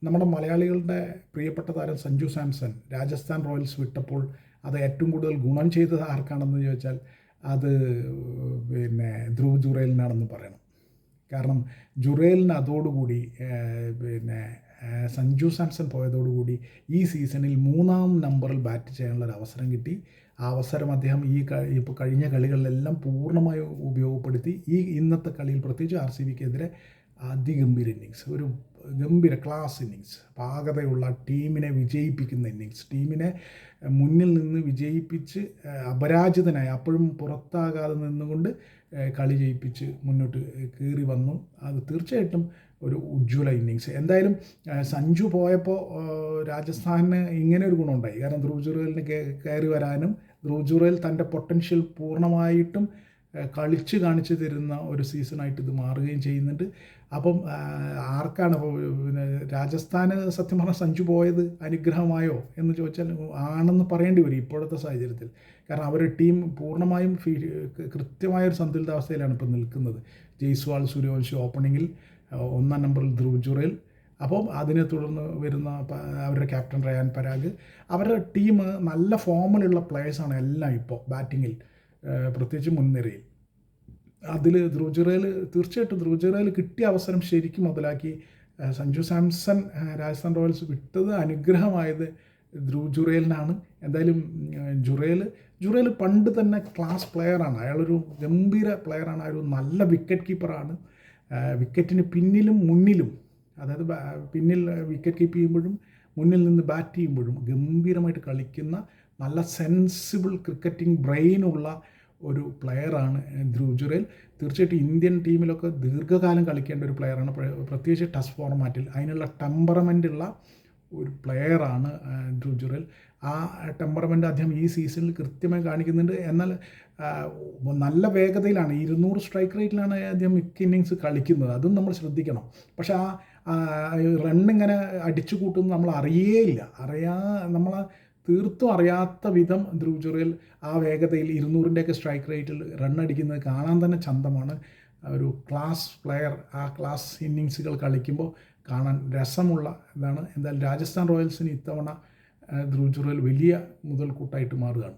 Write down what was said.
നമ്മുടെ മലയാളികളുടെ പ്രിയപ്പെട്ട താരം സഞ്ജു സാംസൺ രാജസ്ഥാൻ റോയൽസ് വിട്ടപ്പോൾ അത് ഏറ്റവും കൂടുതൽ ഗുണം ചെയ്തത് ആർക്കാണെന്ന് ചോദിച്ചാൽ അത് ധ്രുവ് ജുറേലിനാണെന്ന് പറയണം. കാരണം ജുറേലിന് അതോടുകൂടി സഞ്ജു സാംസൺ പോയതോടുകൂടി ഈ സീസണിൽ 3-ാം നമ്പറിൽ ബാറ്റ് ചെയ്യാനുള്ളൊരു അവസരം കിട്ടി. ആ അവസരം അദ്ദേഹം ഇപ്പോൾ കഴിഞ്ഞ കളികളിലെല്ലാം പൂർണ്ണമായും ഉപയോഗപ്പെടുത്തി. ഇന്നത്തെ കളിയിൽ പ്രത്യേകിച്ച് RCBക്കെതിരെ അതിഗംഭീര ഇന്നിങ്സ്, ഒരു ഗംഭീര ക്ലാസ് ഇന്നിങ്സ്, പാകതയുള്ള ടീമിനെ വിജയിപ്പിക്കുന്ന ഇന്നിങ്സ്, ടീമിനെ മുന്നിൽ നിന്ന് വിജയിപ്പിച്ച് അപരാജിതനായി അപ്പോഴും പുറത്താകാതെ നിന്നുകൊണ്ട് കളി ജയിപ്പിച്ച് മുന്നോട്ട് കയറി വന്നു. അത് തീർച്ചയായിട്ടും ഒരു ഉജ്ജ്വല ഇന്നിങ്സ്. എന്തായാലും സഞ്ജു പോയപ്പോൾ രാജസ്ഥാനിന് ഇങ്ങനെ ഒരു ഗുണമുണ്ടായി. കാരണം ധ്രുവ് ജുറേലിന് കയറി വരാനും ധ്രുവ് ജുറേൽ തൻ്റെ പൊട്ടൻഷ്യൽ പൂർണ്ണമായിട്ടും കളിച്ച് കാണിച്ചു തരുന്ന ഒരു സീസണായിട്ട് ഇത് മാറുകയും ചെയ്യുന്നുണ്ട്. അപ്പം ആർക്കാണ് രാജസ്ഥാന് സത്യം പറഞ്ഞാൽ സഞ്ജു പോയത് അനുഗ്രഹമായോ എന്ന് ചോദിച്ചാൽ ആണെന്ന് പറയേണ്ടി വരും ഇപ്പോഴത്തെ സാഹചര്യത്തിൽ. കാരണം അവരുടെ ടീം പൂർണ്ണമായും കൃത്യമായൊരു സന്തുലിതാവസ്ഥയിലാണ് ഇപ്പോൾ നിൽക്കുന്നത്. ജയ്സ്വാൾ, സൂര്യവംശി ഓപ്പണിങ്ങിൽ, 1-ാം നമ്പറിൽ ധ്രുവ് ജുറേൽ, അപ്പം അതിനെ തുടർന്ന് വരുന്ന അവരുടെ ക്യാപ്റ്റൻ റയാൻ പരാഗ്. അവരുടെ ടീം നല്ല ഫോമിലുള്ള പ്ലേയേഴ്സാണ് എല്ലാം ഇപ്പോൾ ബാറ്റിങ്ങിൽ, പ്രത്യേകിച്ച് മുൻനിരയിൽ. അതിൽ തീർച്ചയായിട്ടും ധ്രുവ് ജുറേൽ കിട്ടിയ അവസരം ശരിക്കും മുതലാക്കി. സഞ്ജു സാംസൺ രാജസ്ഥാൻ റോയൽസ് വിട്ടത് അനുഗ്രഹമായത് ധ്രുവ് ജുറേലിനാണ്. എന്തായാലും ജുറേൽ പണ്ട് തന്നെ ക്ലാസ് പ്ലെയറാണ്. അയാളൊരു ഗംഭീര പ്ലെയറാണ്. ഒരു നല്ല വിക്കറ്റ് കീപ്പറാണ്. വിക്കറ്റിന് പിന്നിലും മുന്നിലും, അതായത് പിന്നിൽ വിക്കറ്റ് കീപ്പ് ചെയ്യുമ്പോഴും മുന്നിൽ നിന്ന് ബാറ്റ് ചെയ്യുമ്പോഴും ഗംഭീരമായിട്ട് കളിക്കുന്ന നല്ല സെൻസിബിൾ ക്രിക്കറ്റിംഗ് ബ്രെയിനുള്ള ഒരു പ്ലെയറാണ് ധ്രുവ് ജുറേൽ. തീർച്ചയായിട്ടും ഇന്ത്യൻ ടീമിലൊക്കെ ദീർഘകാലം കളിക്കേണ്ട ഒരു പ്ലെയറാണ്, പ്രത്യേകിച്ച് ടെസ്റ്റ് ഫോർമാറ്റിൽ. അതിനുള്ള ടെമ്പറമെൻ്റുള്ള ഒരു പ്ലെയറാണ് ധ്രുവ് ജുറേൽ. ആ ടെമ്പറമെൻ്റ് അദ്ദേഹം ഈ സീസണിൽ കൃത്യമായി കാണിക്കുന്നുണ്ട്. എന്നാൽ നല്ല വേഗതയിലാണ്, 200 സ്ട്രൈക്ക് റേറ്റിലാണ് അദ്ദേഹം മിക്ക ഇന്നിങ്സ് കളിക്കുന്നത്. അതും നമ്മൾ ശ്രദ്ധിക്കണം. പക്ഷേ ആ റണ്ണിങ്ങനെ അടിച്ചു കൂട്ടുന്നത് നമ്മൾ അറിയേയില്ല. നമ്മൾ തീർത്തും അറിയാത്ത വിധം ധ്രുവ് ജുറേൽ ആ വേഗതയിൽ 200-ൻ്റെയൊക്കെ സ്ട്രൈക്ക് റേറ്റിൽ റണ്ണടിക്കുന്നത് കാണാൻ തന്നെ ചന്തമാണ്. ഒരു ക്ലാസ് പ്ലെയർ ആ ക്ലാസ് ഇന്നിങ്സുകൾ കളിക്കുമ്പോൾ കാണാൻ രസമുള്ള ഇതാണ്. എന്തായാലും രാജസ്ഥാൻ റോയൽസിന് ഇത്തവണ ധ്രുവ് ജുറേൽ വലിയ മുതൽക്കൂട്ടായിട്ട് മാറുകയാണ്.